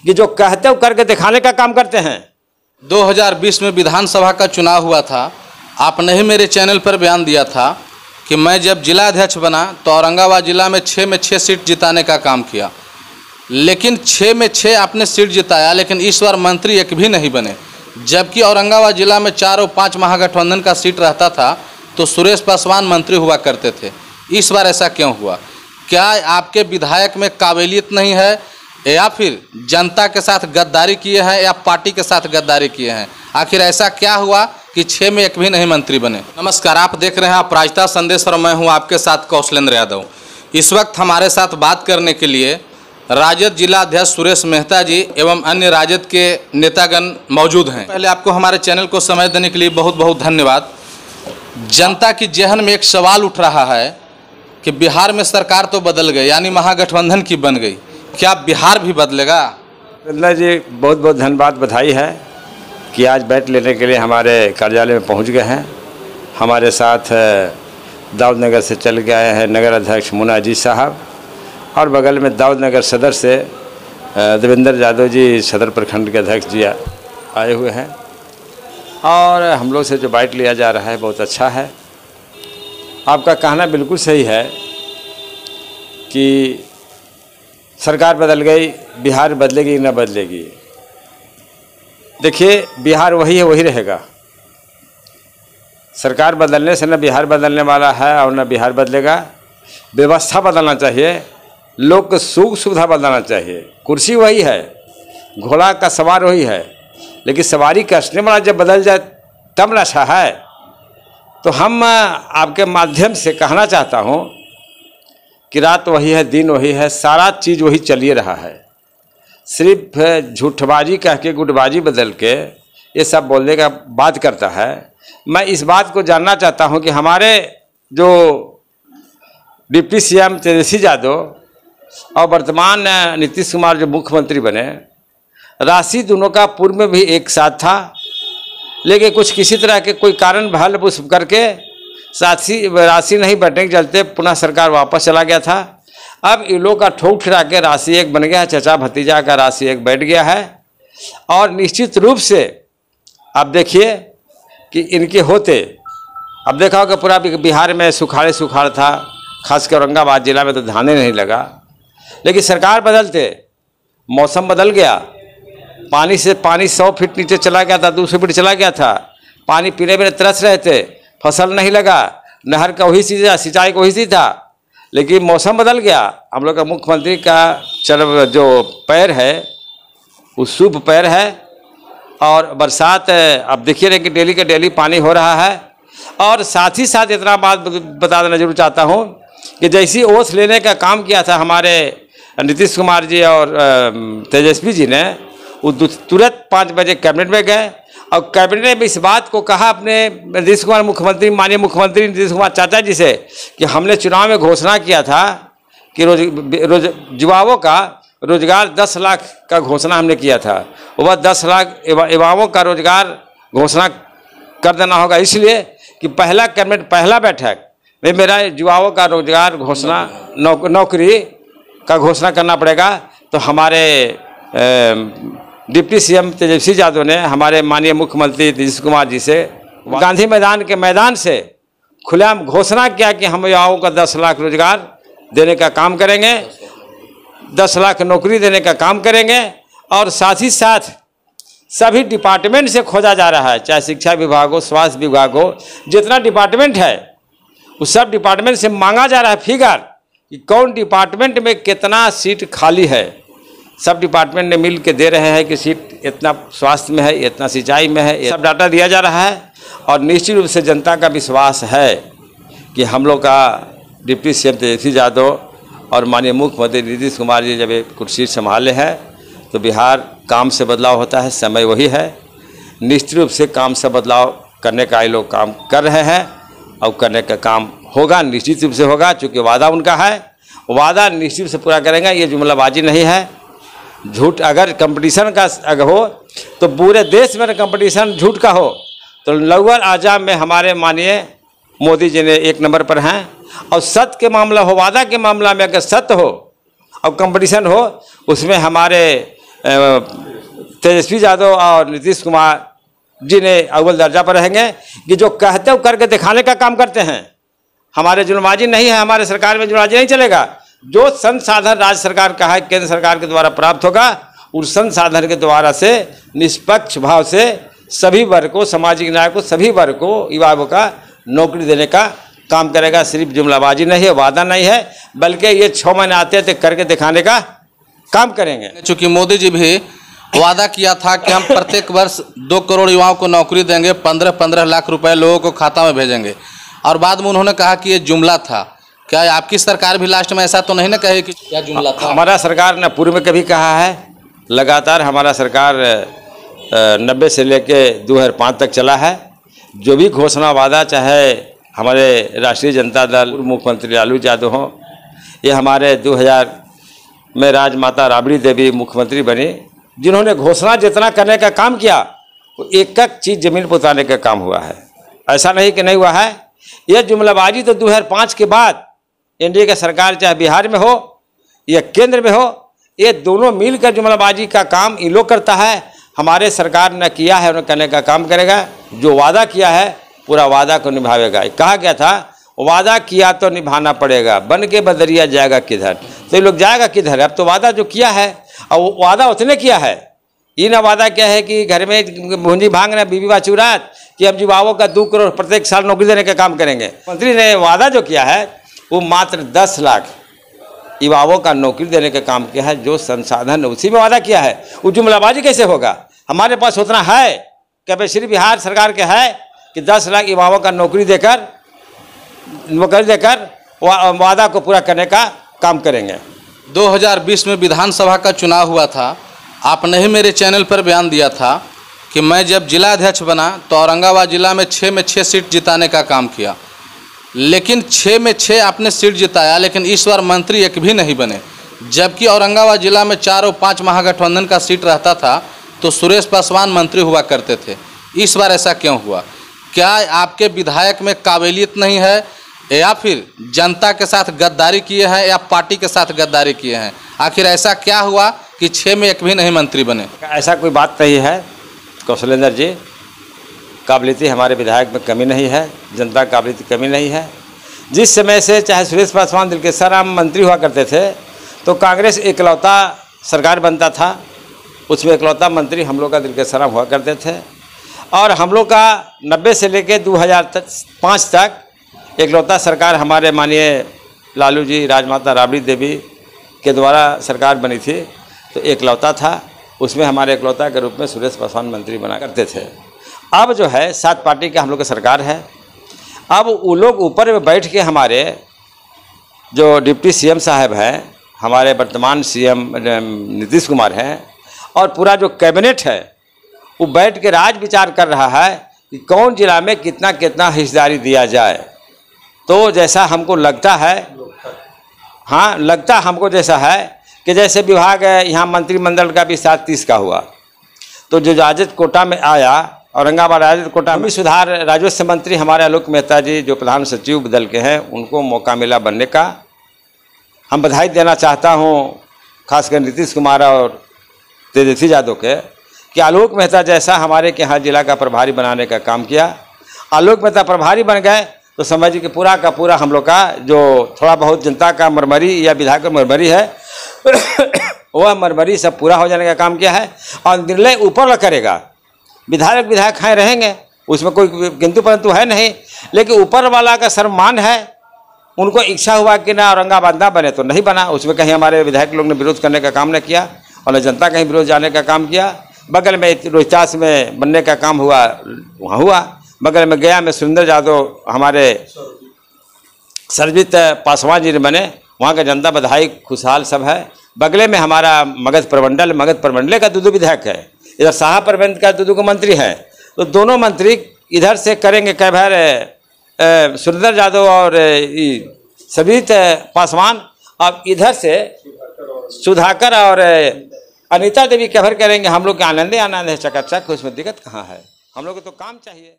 कि जो कहते हो करके दिखाने का काम करते हैं। 2020 में विधानसभा का चुनाव हुआ था। आपने ही मेरे चैनल पर बयान दिया था कि मैं जब जिला अध्यक्ष बना तो औरंगाबाद जिला में 6 में 6 सीट जिताने का काम किया, लेकिन 6 में 6 आपने सीट जिताया, लेकिन इस बार मंत्री एक भी नहीं बने। जबकि औरंगाबाद जिला में 4 और 5 महागठबंधन का सीट रहता था तो सुरेश पासवान मंत्री हुआ करते थे। इस बार ऐसा क्यों हुआ? क्या आपके विधायक में काबिलियत नहीं है, या फिर जनता के साथ गद्दारी किए हैं, या पार्टी के साथ गद्दारी किए हैं? आखिर ऐसा क्या हुआ कि 6 में एक भी नहीं मंत्री बने? नमस्कार, आप देख रहे हैं अपराजिता संदेश और मैं हूं आपके साथ कौशलेंद्र यादव। इस वक्त हमारे साथ बात करने के लिए राजद जिला अध्यक्ष सुरेश मेहता जी एवं अन्य राजद के नेतागण मौजूद हैं। पहले आपको हमारे चैनल को समय देने के लिए बहुत बहुत धन्यवाद। जनता की जहन में एक सवाल उठ रहा है कि बिहार में सरकार तो बदल गई, यानी महागठबंधन की बन गई, क्या बिहार भी बदलेगा? बिल्ला जी, बहुत बहुत धन्यवाद, बधाई है कि आज बैठ लेने के लिए हमारे कार्यालय में पहुंच गए हैं। हमारे साथ दाऊदनगर से चल के आए हैं नगर अध्यक्ष मुन्ना जी साहब, और बगल में दाऊदनगर सदर से देवेंद्र यादव जी सदर प्रखंड के अध्यक्ष जी आए हुए हैं। और हम लोग से जो बाइट लिया जा रहा है बहुत अच्छा है। आपका कहना बिल्कुल सही है कि सरकार बदल गई, बिहार बदलेगी ना बदलेगी। देखिए, बिहार वही है, वही रहेगा। सरकार बदलने से न बिहार बदलने वाला है और न बिहार बदलेगा। व्यवस्था बदलना चाहिए, लोग को सुख सुविधा बदलना चाहिए। कुर्सी वही है, घोड़ा का सवार वही है, लेकिन सवारी कसने वाला जब बदल जाए तब नशा है। तो हम आपके माध्यम से कहना चाहता हूँ कि रात वही है, दिन वही है, सारा चीज़ वही चलिए रहा है। सिर्फ झूठबाजी कह के, गुटबाजी बदल के ये सब बोलने का बात करता है। मैं इस बात को जानना चाहता हूं कि हमारे जो डिप्टी सीएम तेजस्वी यादव और वर्तमान नीतीश कुमार जो मुख्यमंत्री बने, राशि दोनों का पूर्व में भी एक साथ था, लेकिन कुछ किसी तरह के कोई कारण हल करके राशि नहीं बढ़ने के चलते पुनः सरकार वापस चला गया था। अब इन लोग का ठोक ठिरा के राशि एक बन गया है, चचा भतीजा का राशि एक बैठ गया है। और निश्चित रूप से आप देखिए कि इनके होते, अब देखा होगा पूरा बिहार में सुखाड़ था, खासकर औरंगाबाद जिला में तो धाने नहीं लगा। लेकिन सरकार बदलते मौसम बदल गया, पानी 100 फीट नीचे चला गया था, 200 फीट चला गया था, पानी पीने में तरस रहे थे, फसल नहीं लगा, नहर का वही चीज़, सिंचाई का वही चीज़ था। लेकिन मौसम बदल गया। हम लोग का मुख्यमंत्री का जो पैर है वो शुभ पैर है, और बरसात अब देखिए कि डेली के डेली पानी हो रहा है। और साथ ही साथ इतना बात बता देना जरूर चाहता हूँ कि जैसी ओथ लेने का काम किया था हमारे नीतीश कुमार जी और तेजस्वी जी ने, वो तुरंत 5 बजे कैबिनेट में गए और कैबिनेट में इस बात को कहा अपने नीतीश कुमार मुख्यमंत्री, माननीय मुख्यमंत्री नीतीश कुमार चाचा जी से कि हमने चुनाव में घोषणा किया था कि युवाओं का रोजगार 10 लाख का घोषणा हमने किया था। वह 10 लाख युवाओं का रोजगार घोषणा कर देना होगा, इसलिए कि पहला कैबिनेट, पहला बैठक में मेरा युवाओं का रोजगार घोषणा, नौकरी का घोषणा करना पड़ेगा। तो हमारे डिप्टी सीएम तेजस्वी यादव ने हमारे माननीय मुख्यमंत्री नीतीश कुमार जी से गांधी मैदान के मैदान से खुलेआम घोषणा किया कि हम युवाओं का 10 लाख रोजगार देने का काम करेंगे, 10 लाख नौकरी देने का काम करेंगे। और साथ ही साथ सभी डिपार्टमेंट से खोजा जा रहा है, चाहे शिक्षा विभाग हो, स्वास्थ्य विभाग हो, जितना डिपार्टमेंट है उस सब डिपार्टमेंट से मांगा जा रहा है फिगर कि कौन डिपार्टमेंट में कितना सीट खाली है। सब डिपार्टमेंट ने मिल के दे रहे हैं कि सीट इतना स्वास्थ्य में है, इतना सिंचाई में है, सब डाटा दिया जा रहा है। और निश्चित रूप से जनता का विश्वास है कि हम लोग का डिप्टी सीएम तेजस्वी यादव और माननीय मुख्यमंत्री नीतीश कुमार जी जब कुर्सी संभाले हैं तो बिहार काम से बदलाव होता है, समय वही है। निश्चित रूप से काम से बदलाव करने का ये लोग काम कर रहे हैं और करने का काम होगा, निश्चित रूप से होगा, चूँकि वादा उनका है, वादा निश्चित रूप से पूरा करेंगे। ये जुमलाबाजी नहीं है, झूठ। अगर कंपटीशन का अगर हो तो पूरे देश में कंपटीशन झूठ का हो तो लौवर आजाम में हमारे माननीय मोदी जी ने 1 नंबर पर हैं। और सत्य के मामला हो, वादा के मामला में अगर सत्य हो और कंपटीशन हो, उसमें हमारे तेजस्वी यादव और नीतीश कुमार जी ने अव्वल दर्जा पर रहेंगे कि जो कहते हो करके दिखाने का काम करते हैं। हमारे जुल्मबाजी नहीं है, हमारे सरकार में जुल्मबाजी नहीं चलेगा। जो संसाधन राज्य सरकार का है, केंद्र सरकार के द्वारा प्राप्त होगा, उस संसाधन के द्वारा से निष्पक्ष भाव से सभी वर्ग को, सामाजिक न्याय को, सभी वर्ग को, युवाओं का नौकरी देने का काम करेगा। सिर्फ जुमलाबाजी नहीं है, वादा नहीं है, बल्कि ये 6 महीने आते थे करके दिखाने का काम करेंगे। चूँकि मोदी जी भी वादा किया था कि हम प्रत्येक वर्ष 2 करोड़ युवाओं को नौकरी देंगे, 15-15 लाख रुपए लोगों को खाता में भेजेंगे, और बाद में उन्होंने कहा कि ये जुमला था। क्या आपकी सरकार भी लास्ट में ऐसा तो नहीं ना कहे कि क्या जुमला था? हमारा सरकार ने पूर्व में कभी कहा है, लगातार हमारा सरकार 90 से लेके 2005 तक चला है। जो भी घोषणा वादा, चाहे हमारे राष्ट्रीय जनता दल मुख्यमंत्री लालू यादव हों, ये हमारे 2000 में राजमाता राबड़ी देवी मुख्यमंत्री बनी, जिन्होंने घोषणा जितना करने का काम किया, वो एक एक चीज़ ज़मीन पर उतारने का काम हुआ है। ऐसा नहीं कि नहीं हुआ है। ये जुमलाबाजी तो 2005 के बाद एनडीए की सरकार, चाहे बिहार में हो या केंद्र में हो, ये दोनों मिलकर जुमलाबाजी का काम इन लोग करता है। हमारे सरकार ने किया है, उन्हें करने का काम करेगा। जो वादा किया है पूरा वादा को निभावेगा। कहा गया था वादा किया तो निभाना पड़ेगा, बन के बदरिया जाएगा किधर। तो ये लोग जाएगा किधर? अब तो वादा जो किया है, और वो वादा उतने किया है। ये ना वादा क्या है कि घर में भूंजी भांगना, बीवी बा चुरात, कि हम युवाओं का 2 करोड़ प्रत्येक साल नौकरी देने का काम करेंगे। मंत्री ने वादा जो किया है वो मात्र 10 लाख युवाओं का नौकरी देने का काम किया है। जो संसाधन उसी में वादा किया है, वो जुमलाबाजी कैसे होगा? हमारे पास उतना है कैपेसिटी बिहार सरकार के है कि 10 लाख युवाओं का नौकरी देकर वादा को पूरा करने का काम करेंगे। 2020 में विधानसभा का चुनाव हुआ था। आपने ही मेरे चैनल पर बयान दिया था कि मैं जब जिलाध्यक्ष बना तो औरंगाबाद जिला में 6 में 6 सीट जिताने का काम किया, लेकिन 6 में 6 आपने सीट जिताया, लेकिन इस बार मंत्री एक भी नहीं बने। जबकि औरंगाबाद जिला में 4 और 5 महागठबंधन का सीट रहता था तो सुरेश पासवान मंत्री हुआ करते थे। इस बार ऐसा क्यों हुआ? क्या आपके विधायक में काबिलियत नहीं है, या फिर जनता के साथ गद्दारी किए हैं, या पार्टी के साथ गद्दारी किए हैं? आखिर ऐसा क्या हुआ कि 6 में एक भी नहीं मंत्री बने? ऐसा कोई बात नहीं है कौशलेंद्र जी। काबिलियत हमारे विधायक में कमी नहीं है, जनता काबिलियत की कमी नहीं है। जिस समय से चाहे सुरेश पासवान दिलकेश्वर राम मंत्री हुआ करते थे तो कांग्रेस इकलौता सरकार बनता था, उसमें इकलौता मंत्री हम लोग का दिलकेश्वर राम हुआ करते थे। और हम लोग का 90 से लेकर 2005 तक इकलौता सरकार हमारे माननीय लालू जी, राजमाता राबड़ी देवी के द्वारा सरकार बनी थी, तो इकलौता था, उसमें हमारे इकलौता के रूप में सुरेश पासवान मंत्री बना करते थे। अब जो है 7 पार्टी का हम लोग का सरकार है। अब वो लोग ऊपर में बैठ के, हमारे जो डिप्टी सीएम साहब हैं, हमारे वर्तमान सीएम नीतीश कुमार हैं, और पूरा जो कैबिनेट है वो बैठ के राज विचार कर रहा है कि कौन जिला में कितना कितना हिस्सेदारी दिया जाए। तो जैसा हमको लगता है, हाँ लगता हमको जैसा है कि जैसे विभाग है, यहाँ मंत्रिमंडल का भी 37 का हुआ, तो जो राजद कोटा में आया, औरंगाबाद राजद कोटा में सुधार राजस्व मंत्री हमारे आलोक मेहता जी जो प्रधान सचिव दल के हैं, उनको मौका मिला बनने का। हम बधाई देना चाहता हूँ खासकर नीतीश कुमार और तेजस्वी यादव के, कि आलोक मेहता जैसा हमारे के यहाँ जिला का प्रभारी बनाने का काम किया। आलोक मेहता प्रभारी बन गए तो समझिए कि पूरा का पूरा हम लोग का जो थोड़ा बहुत जनता का मरमरी या विधायक का मरमरी है वह मरमरी सब पूरा हो जाने का काम किया है। और निर्णय ऊपर करेगा, विधायक हैं रहेंगे, उसमें कोई किंतु परंतु है नहीं, लेकिन ऊपर वाला का सम्मान है। उनको इच्छा हुआ कि ना औरंगाबाद ना बने तो नहीं बना, उसमें कहीं हमारे विधायक लोग ने विरोध करने का काम न किया और न जनता कहीं विरोध जाने का काम किया। बगल में रोहतास में बनने का काम हुआ, वहाँ हुआ। बगल में गया में सुरेंद्र यादव हमारे सरजीत पासवान जी ने बने, वहाँ का जनता बधाई खुशहाल सब है। बगले में हमारा मगध प्रमंडल का 2 विधायक है, इधर शाह प्रबंध का 2 मंत्री हैं। तो दोनों मंत्री इधर से करेंगे कई बार सुरेंद्र यादव और सरजीत पासवान, अब इधर से सुधाकर और अनीता देवी कवर करेंगे। हम लोग के आनंद है, चकाचक, उसमें दिक्कत कहाँ है? हम लोग को तो काम चाहिए।